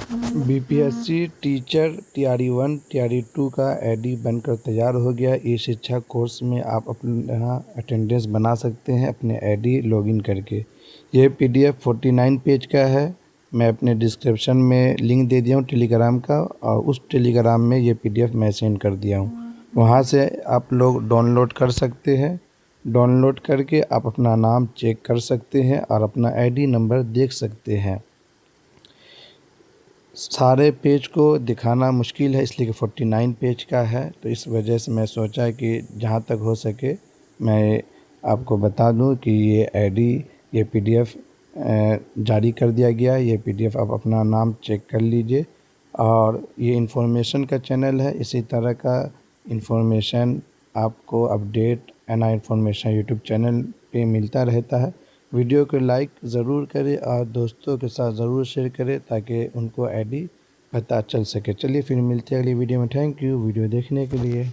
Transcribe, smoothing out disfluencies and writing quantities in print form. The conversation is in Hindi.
बीपीएससी टीचर टीआरई 1 टीआरई 2 का आईडी बनकर तैयार हो गया। ई शिक्षा कोर्स में आप अपना अटेंडेंस बना सकते हैं अपने आईडी लॉगिन करके। यह पीडीएफ 49 पेज का है। मैं अपने डिस्क्रिप्शन में लिंक दे दिया हूँ टेलीग्राम का, और उस टेलीग्राम में ये पीडीएफ मैं सेंड कर दिया हूँ। वहाँ से आप लोग डाउनलोड कर सकते हैं। डाउनलोड करके आप अपना नाम चेक कर सकते हैं और अपना आईडी नंबर देख सकते हैं। सारे पेज को दिखाना मुश्किल है, इसलिए कि 49 पेज का है, तो इस वजह से मैं सोचा कि जहाँ तक हो सके मैं आपको बता दूं कि ये आईडी ये पीडीएफ जारी कर दिया गया। ये पीडीएफ आप अपना नाम चेक कर लीजिए। और ये इन्फॉर्मेशन का चैनल है, इसी तरह का इन्फॉर्मेशन आपको अपडेट एना इन्फॉर्मेशन यूट्यूब चैनल पे मिलता रहता है। वीडियो को लाइक ज़रूर करें और दोस्तों के साथ ज़रूर शेयर करें ताकि उनको आईडी पता चल सके। चलिए फिर मिलते हैं अगली वीडियो में। थैंक यू वीडियो देखने के लिए।